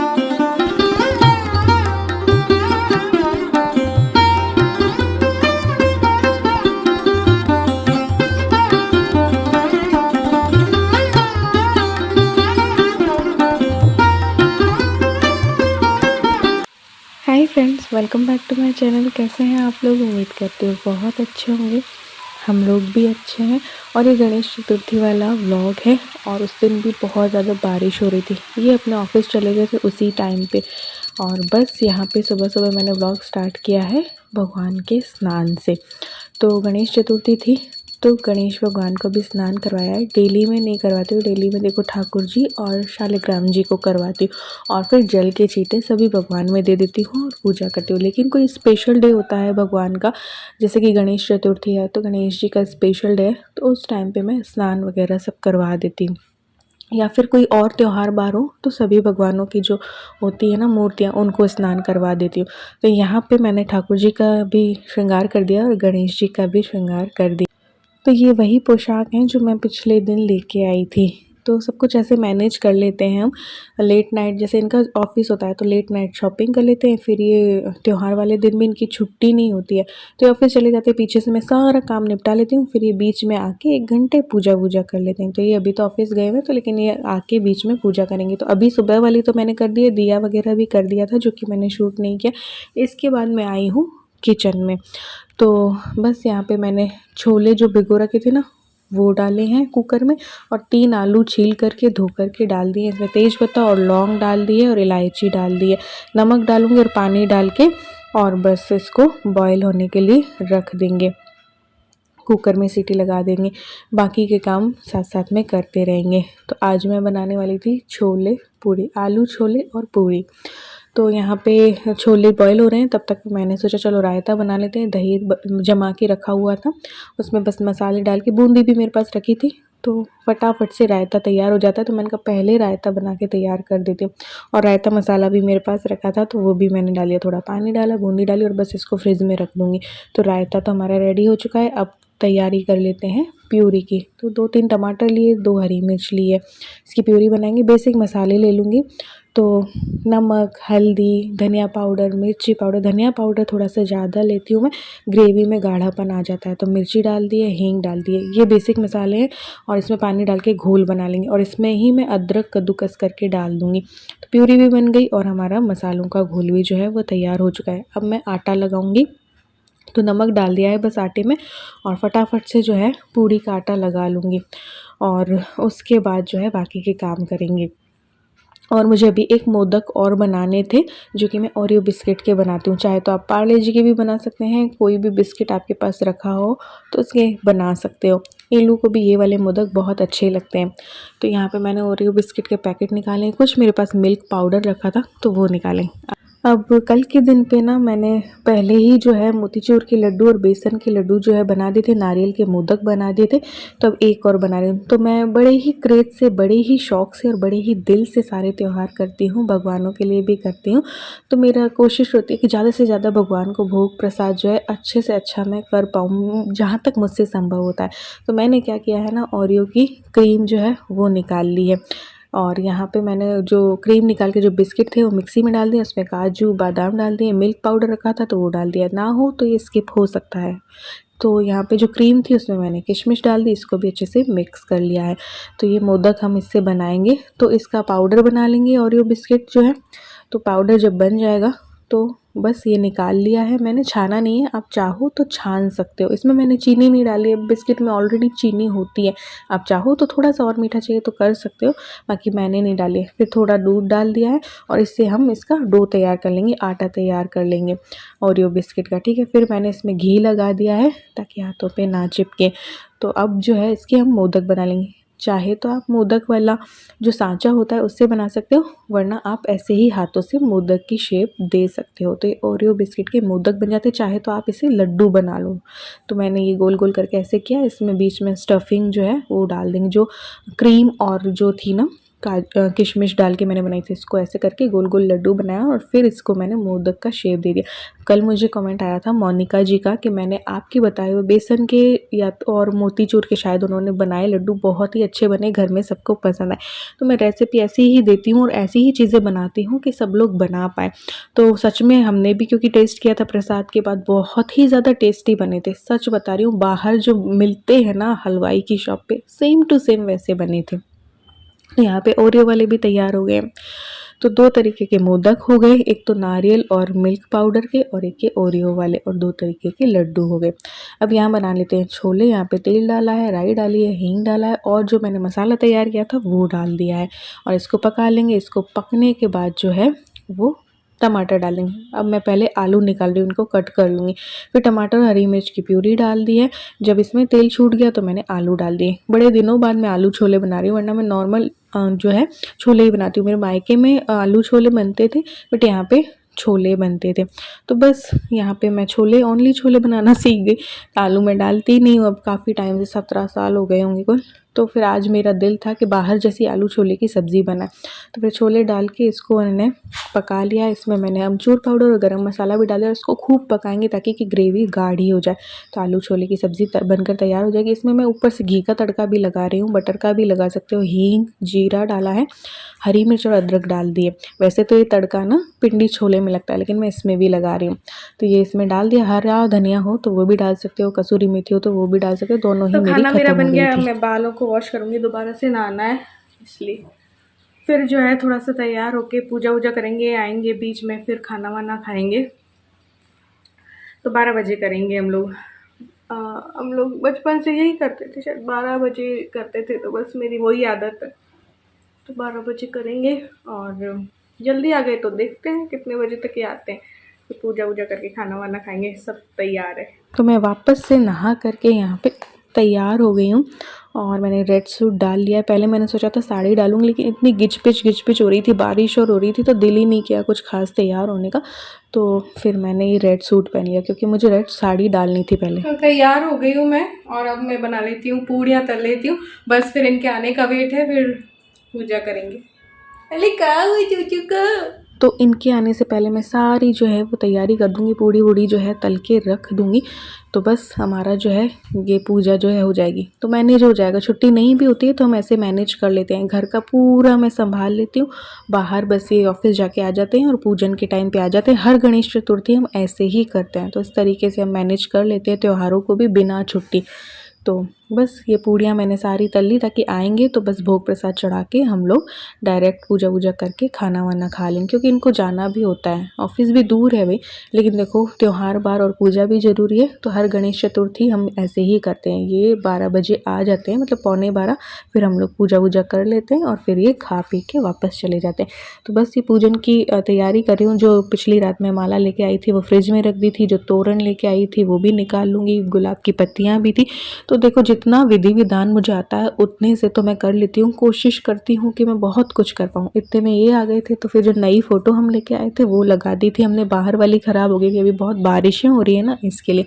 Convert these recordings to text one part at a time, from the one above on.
Hi friends, welcome back to my channel. कैसे हैं आप लोग? उम्मीद करते हो बहुत अच्छे होंगे। हम लोग भी अच्छे हैं। और ये गणेश चतुर्थी वाला व्लॉग है। और उस दिन भी बहुत ज़्यादा बारिश हो रही थी। ये अपने ऑफिस चले गए थे उसी टाइम पे। और बस यहाँ पे सुबह सुबह मैंने व्लॉग स्टार्ट किया है भगवान के स्नान से। तो गणेश चतुर्थी थी तो गणेश भगवान को भी स्नान करवाया है। डेली में नहीं करवाती हूँ, डेली में देखो ठाकुर जी और शालिग्राम जी को करवाती हूँ। और फिर जल के छींटे सभी भगवान में दे देती हूँ और पूजा करती हूँ। लेकिन कोई स्पेशल डे होता है भगवान का, जैसे कि गणेश चतुर्थी है तो गणेश जी का स्पेशल डे है, तो उस टाइम पे मैं स्नान वगैरह सब करवा देती हूँ। या फिर कोई और त्यौहार बार हो तो सभी भगवानों की जो होती है ना मूर्तियाँ, उनको स्नान करवा देती हूँ। तो यहाँ पे मैंने ठाकुर जी का भी श्रृंगार कर दिया और गणेश जी का भी श्रृंगार कर दिया। तो ये वही पोशाक हैं जो मैं पिछले दिन लेके आई थी। तो सब कुछ ऐसे मैनेज कर लेते हैं हम। लेट नाइट जैसे इनका ऑफिस होता है तो लेट नाइट शॉपिंग कर लेते हैं। फिर ये त्यौहार वाले दिन भी इनकी छुट्टी नहीं होती है तो ये ऑफिस चले जाते हैं। पीछे से मैं सारा काम निपटा लेती हूँ। फिर ये बीच में आके 1 घंटे पूजा वूजा कर लेते हैं। तो ये अभी तो ऑफिस गए हुए तो, लेकिन ये आके बीच में पूजा करेंगे। तो अभी सुबह वाली तो मैंने कर दी है, दिया वगैरह भी कर दिया था जो कि मैंने शूट नहीं किया। इसके बाद मैं आई हूँ किचन में। तो बस यहाँ पे मैंने छोले जो भिगो रखे थे ना वो डाले हैं कुकर में। और 3 आलू छील करके धो करके डाल दिए। इसमें तेज पत्ता और लौंग डाल दिए और इलायची डाल दिए। नमक डालूंगी और पानी डाल के और बस इसको बॉईल होने के लिए रख देंगे। कुकर में सीटी लगा देंगे। बाकी के काम साथ साथ में करते रहेंगे। तो आज मैं बनाने वाली थी छोले पूरी, आलू छोले और पूरी। तो यहाँ पे छोले बॉईल हो रहे हैं, तब तक मैंने सोचा चलो रायता बना लेते हैं। दही जमा के रखा हुआ था, उसमें बस मसाले डाल के, बूंदी भी मेरे पास रखी थी तो फटाफट से रायता तैयार हो जाता है। तो मैंने कहा पहले रायता बना के तैयार कर देती हूँ। और रायता मसाला भी मेरे पास रखा था तो वो भी मैंने डाल लिया। थोड़ा पानी डाला, बूंदी डाली और बस इसको फ्रिज में रख दूँगी। तो रायता तो हमारा रेडी हो चुका है। अब तैयारी कर लेते हैं प्यूरी की। तो 2-3 टमाटर लिए, 2 हरी मिर्च लिए, इसकी प्यूरी बनाएंगे। बेसिक मसाले ले लूँगी तो नमक, हल्दी, धनिया पाउडर, मिर्ची पाउडर। धनिया पाउडर थोड़ा सा ज़्यादा लेती हूँ मैं, ग्रेवी में गाढ़ापन आ जाता है। तो मिर्ची डाल दिए, हींग डाल दिए, ये बेसिक मसाले हैं। और इसमें पानी डाल के घोल बना लेंगे और इसमें ही मैं अदरक कद्दूकस करके डाल दूँगी। तो प्यूरी भी बन गई और हमारा मसालों का घोल भी जो है वो तैयार हो चुका है। अब मैं आटा लगाऊँगी। तो नमक डाल दिया है बस आटे में और फटाफट से जो है पूरी का आटा लगा लूँगी। और उसके बाद जो है बाकी के काम करेंगे। और मुझे अभी एक मोदक और बनाने थे जो कि मैं ओरियो बिस्किट के बनाती हूँ। चाहे तो आप पार्ले जी के भी बना सकते हैं, कोई भी बिस्किट आपके पास रखा हो तो उसके बना सकते हो। इल्लू को भी ये वाले मोदक बहुत अच्छे लगते हैं। तो यहाँ पे मैंने ओरियो बिस्किट के पैकेट निकाले हैं। कुछ मेरे पास मिल्क पाउडर रखा था तो वो निकालें। अब कल के दिन पे ना मैंने पहले ही जो है मोतीचूर के लड्डू और बेसन के लड्डू जो है बना दिए थे, नारियल के मोदक बना दिए थे। तो अब एक और बना रही हूँ। तो मैं बड़े ही क्रेज से, बड़े ही शौक़ से और बड़े ही दिल से सारे त्यौहार करती हूँ, भगवानों के लिए भी करती हूँ। तो मेरा कोशिश होती है कि ज़्यादा से ज़्यादा भगवान को भोग प्रसाद जो है अच्छे से अच्छा मैं कर पाऊँ, जहाँ तक मुझसे संभव होता है। तो मैंने क्या किया है ना, ओरियो की क्रीम जो है वो निकाल ली है। और यहाँ पे मैंने जो क्रीम निकाल के जो बिस्किट थे वो मिक्सी में डाल दिए, उसमें काजू बादाम डाल दिए, मिल्क पाउडर रखा था तो वो डाल दिया। ना हो तो ये स्किप हो सकता है। तो यहाँ पे जो क्रीम थी उसमें मैंने किशमिश डाल दी, इसको भी अच्छे से मिक्स कर लिया है। तो ये मोदक हम इससे बनाएंगे। तो इसका पाउडर बना लेंगे ओरियो बिस्किट जो है। तो पाउडर जब बन जाएगा तो बस ये निकाल लिया है मैंने, छाना नहीं है। आप चाहो तो छान सकते हो। इसमें मैंने चीनी नहीं डाली है, बिस्किट में ऑलरेडी चीनी होती है। आप चाहो तो थोड़ा सा और मीठा चाहिए तो कर सकते हो, बाकी मैंने नहीं डाली है। फिर थोड़ा दूध डाल दिया है और इससे हम इसका डो तैयार कर लेंगे, आटा तैयार कर लेंगे ओरियो बिस्किट का। ठीक है, फिर मैंने इसमें घी लगा दिया है ताकि हाथों पे ना चिपके। तो अब जो है इसके हम मोदक बना लेंगे। चाहे तो आप मोदक वाला जो सांचा होता है उससे बना सकते हो, वरना आप ऐसे ही हाथों से मोदक की शेप दे सकते हो। तो ये ओरियो बिस्किट के मोदक बन जाते हैं। चाहे तो आप इसे लड्डू बना लो। तो मैंने ये गोल गोल करके ऐसे किया। इसमें बीच में स्टफिंग जो है वो डाल देंगे, जो क्रीम और जो थी ना किशमिश डाल के मैंने बनाई थी। इसको ऐसे करके गोल गोल लड्डू बनाया और फिर इसको मैंने मोदक का शेप दे दिया। कल मुझे कमेंट आया था मोनिका जी का कि मैंने आपके बताए हुए बेसन के या तो और मोतीचूर के शायद उन्होंने बनाए लड्डू बहुत ही अच्छे बने, घर में सबको पसंद आए। तो मैं रेसिपी ऐसी ही देती हूँ और ऐसी ही चीज़ें बनाती हूँ कि सब लोग बना पाए। तो सच में हमने भी क्योंकि टेस्ट किया था प्रसाद के बाद, बहुत ही ज़्यादा टेस्टी बने थे। सच बता रही हूँ, बाहर जो मिलते हैं ना हलवाई की शॉप पे, सेम टू सेम वैसे बने थे। यहाँ पे ओरियो वाले भी तैयार हो गए। तो दो तरीके के मोदक हो गए, एक तो नारियल और मिल्क पाउडर के और एक ये ओरियो वाले, और दो तरीके के लड्डू हो गए। अब यहाँ बना लेते हैं छोले। यहाँ पे तेल डाला है, राई डाली है, हींग डाला है और जो मैंने मसाला तैयार किया था वो डाल दिया है और इसको पका लेंगे। इसको पकने के बाद जो है वो टमाटर डालेंगे। अब मैं पहले आलू निकाल रही हूँ, उनको कट कर लूँगी। फिर टमाटर और हरी मिर्च की प्यूरी डाल दी है। जब इसमें तेल छूट गया तो मैंने आलू डाल दिए। बड़े दिनों बाद मैं आलू छोले बना रही हूँ, वरना मैं नॉर्मल जो है छोले ही बनाती हूँ। मेरे मायके में आलू छोले बनते थे, बट यहाँ पे छोले बनते थे। तो बस यहाँ पे मैं छोले ओनली छोले बनाना सीख गई। आलू मैं डालती नहीं हूँ अब काफ़ी टाइम से, 17 साल हो गए होंगे कुल। तो फिर आज मेरा दिल था कि बाहर जैसी आलू छोले की सब्ज़ी बनाए, तो फिर छोले डाल के इसको मैंने पका लिया। इसमें मैंने अमचूर पाउडर और गरम मसाला भी डाल दिया और इसको खूब पकाएंगे ताकि कि ग्रेवी गाढ़ी हो जाए। तो आलू छोले की सब्ज़ी बनकर तैयार हो जाएगी। इसमें मैं ऊपर से घी का तड़का भी लगा रही हूँ, बटर का भी लगा सकते हो। हींग, जीरा डाला है, हरी मिर्च और अदरक डाल दिए। वैसे तो ये तड़का ना पिंडी छोले में लगता है, लेकिन मैं इसमें भी लगा रही हूँ। तो ये इसमें डाल दिया। हरा धनिया हो तो वो भी डाल सकते हो, कसूरी मेथी हो तो वो भी डाल सकते हो। दोनों ही तो मेरी खाना मेरा खत्म हो बन गई गया। अब थी। मैं बालों को वॉश करूँगी, दोबारा से नहाना है इसलिए। फिर जो है थोड़ा सा तैयार होके पूजा वूजा करेंगे, आएंगे बीच में, फिर खाना वाना खाएंगे। तो 12 बजे करेंगे हम लोग। हम लोग बचपन से यही करते थे, शायद 12 बजे करते थे, तो बस मेरी वही आदत है। तो 12 बजे करेंगे और जल्दी आ गए तो देखते हैं कितने बजे तक ये आते हैं। तो पूजा वूजा करके खाना वाना खाएंगे। सब तैयार है। तो मैं वापस से नहा करके यहाँ पे तैयार हो गई हूँ और मैंने रेड सूट डाल लिया है। पहले मैंने सोचा था साड़ी डालूंगी, लेकिन इतनी गिच पिच हो रही थी, बारिश और हो रही थी, तो दिल ही नहीं किया कुछ खास तैयार होने का। तो फिर मैंने ये रेड सूट पहन लिया क्योंकि मुझे रेड साड़ी डालनी थी पहले। तो तैयार हो गई हूँ मैं और अब मैं बना लेती हूँ पूड़ियाँ, तल लेती हूँ। बस फिर इनके आने का वेट है, फिर पूजा करेंगे। अरे कहाँ हुई चूचू का? तो इनके आने से पहले मैं सारी जो है वो तैयारी कर दूँगी, पूड़ी वूड़ी जो है तल के रख दूँगी। तो बस हमारा जो है ये पूजा जो है हो जाएगी, तो मैनेज हो जाएगा। छुट्टी नहीं भी होती है तो हम ऐसे मैनेज कर लेते हैं। घर का पूरा मैं संभाल लेती हूँ, बाहर बस ये ऑफिस जाके आ जाते हैं और पूजन के टाइम पे आ जाते हैं। हर गणेश चतुर्थी हम ऐसे ही करते हैं, तो इस तरीके से हम मैनेज कर लेते हैं त्योहारों को भी बिना छुट्टी। तो बस ये पूड़ियाँ मैंने सारी तल ली ताकि आएंगे तो बस भोग प्रसाद चढ़ा के हम लोग डायरेक्ट पूजा वूजा करके खाना वाना खा लेंगे, क्योंकि इनको जाना भी होता है, ऑफिस भी दूर है भाई। लेकिन देखो त्यौहार बार और पूजा भी ज़रूरी है, तो हर गणेश चतुर्थी हम ऐसे ही करते हैं। ये 12 बजे आ जाते हैं, मतलब 11:45, फिर हम लोग पूजा वूजा कर लेते हैं और फिर ये खा पी के वापस चले जाते हैं। तो बस ये पूजन की तैयारी कर रही हूँ। जो पिछली रात में माला लेके आई थी वो फ्रिज में रख दी थी, जो तोरण लेके आई थी वो भी निकाल लूँगी, गुलाब की पत्तियाँ भी थी। तो देखो जितना विधि विधान मुझे आता है उतने से तो मैं कर लेती हूँ, कोशिश करती हूँ कि मैं बहुत कुछ कर पाऊँ। इतने में ये आ गए थे, तो फिर जो नई फ़ोटो हम लेके आए थे वो लगा दी थी हमने। बाहर वाली ख़राब हो गई थी, अभी बहुत बारिशें हो रही है ना इसके लिए,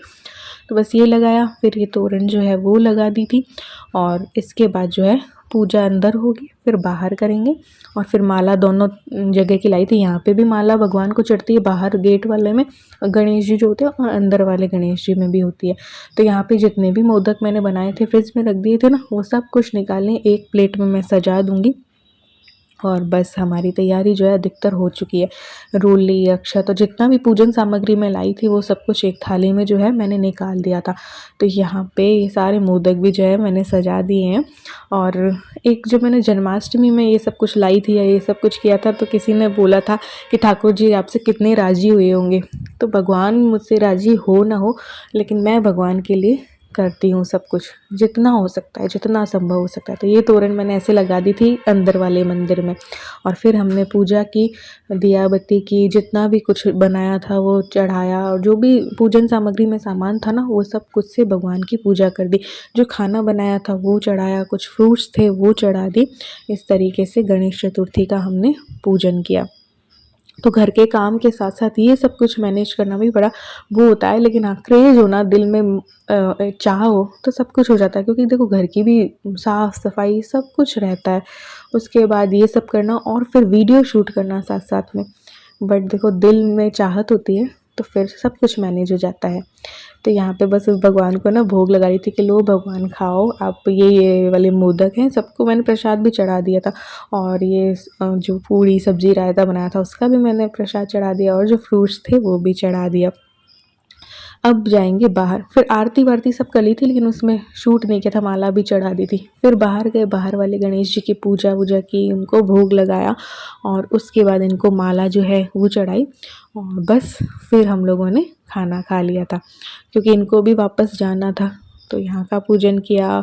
तो बस ये लगाया। फिर ये तोरण जो है वो लगा दी थी और इसके बाद जो है पूजा अंदर होगी, फिर बाहर करेंगे। और फिर माला दोनों जगह की लाई थी। यहाँ पे भी माला भगवान को चढ़ती है, बाहर गेट वाले में गणेश जी जो होते हैं और अंदर वाले गणेश जी में भी होती है। तो यहाँ पे जितने भी मोदक मैंने बनाए थे फ्रिज में रख दिए थे ना, वो सब कुछ निकालें, एक प्लेट में मैं सजा दूँगी। और बस हमारी तैयारी जो है अधिकतर हो चुकी है। रोली, अक्षत और जितना भी पूजन सामग्री मैं लाई थी वो सब कुछ एक थाली में जो है मैंने निकाल दिया था। तो यहाँ पे ये सारे मोदक भी जो है मैंने सजा दिए हैं। और एक जो मैंने जन्माष्टमी में ये सब कुछ लाई थी या ये सब कुछ किया था, तो किसी ने बोला था कि ठाकुर जी आपसे कितने राज़ी हुए होंगे। तो भगवान मुझसे राज़ी हो ना हो, लेकिन मैं भगवान के लिए करती हूँ सब कुछ, जितना हो सकता है, जितना संभव हो सकता है। तो ये तोरण मैंने ऐसे लगा दी थी अंदर वाले मंदिर में। और फिर हमने पूजा की, दिया बत्ती की, जितना भी कुछ बनाया था वो चढ़ाया, और जो भी पूजन सामग्री में सामान था ना वो सब कुछ से भगवान की पूजा कर दी। जो खाना बनाया था वो चढ़ाया, कुछ फ्रूट्स थे वो चढ़ा दी। इस तरीके से गणेश चतुर्थी का हमने पूजन किया। तो घर के काम के साथ साथ ये सब कुछ मैनेज करना भी बड़ा वो होता है, लेकिन हाँ क्रेज़ हो ना दिल में, चाह हो तो सब कुछ हो जाता है, क्योंकि देखो घर की भी साफ़ सफाई सब कुछ रहता है, उसके बाद ये सब करना और फिर वीडियो शूट करना साथ साथ में। बट देखो दिल में चाहत होती है तो फिर सब कुछ मैनेज हो जाता है। तो यहाँ पे बस भगवान को ना भोग लगा रही थी कि लो भगवान खाओ आप, ये वाले मोदक हैं, सबको मैंने प्रसाद भी चढ़ा दिया था, और ये जो पूड़ी सब्जी रायता बनाया था उसका भी मैंने प्रसाद चढ़ा दिया, और जो फ्रूट्स थे वो भी चढ़ा दिया। अब जाएंगे बाहर, फिर आरती वारती सब कर ली थी लेकिन उसमें शूट नहीं किया था, माला भी चढ़ा दी थी। फिर बाहर गए, बाहर वाले गणेश जी की पूजा वूजा की, उनको भोग लगाया, और उसके बाद इनको माला जो है वो चढ़ाई, और बस फिर हम लोगों ने खाना खा लिया था, क्योंकि इनको भी वापस जाना था। तो यहाँ का पूजन किया,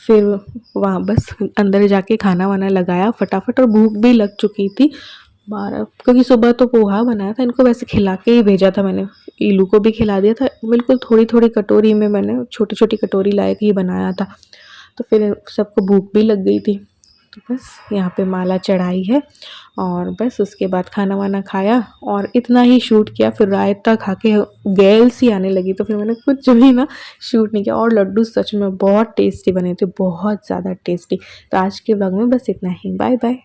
फिर वहाँ बस अंदर जाके खाना वाना लगाया फटाफट, और भूख भी लग चुकी थी 12, क्योंकि सुबह तो पोहा बनाया था, इनको वैसे खिला के ही भेजा था मैंने, इलू को भी खिला दिया था, बिल्कुल थोड़ी थोड़ी कटोरी में मैंने छोटी छोटी कटोरी लायक ही बनाया था। तो फिर सबको भूख भी लग गई थी, तो बस यहाँ पे माला चढ़ाई है, और बस उसके बाद खाना वाना खाया और इतना ही शूट किया। फिर रायता खा के गैल सी आने लगी, तो फिर मैंने कुछ भी ना शूट नहीं किया। और लड्डू सच में बहुत टेस्टी बने थे, बहुत ज़्यादा टेस्टी। तो आज के व्लॉग में बस इतना ही, बाय बाय।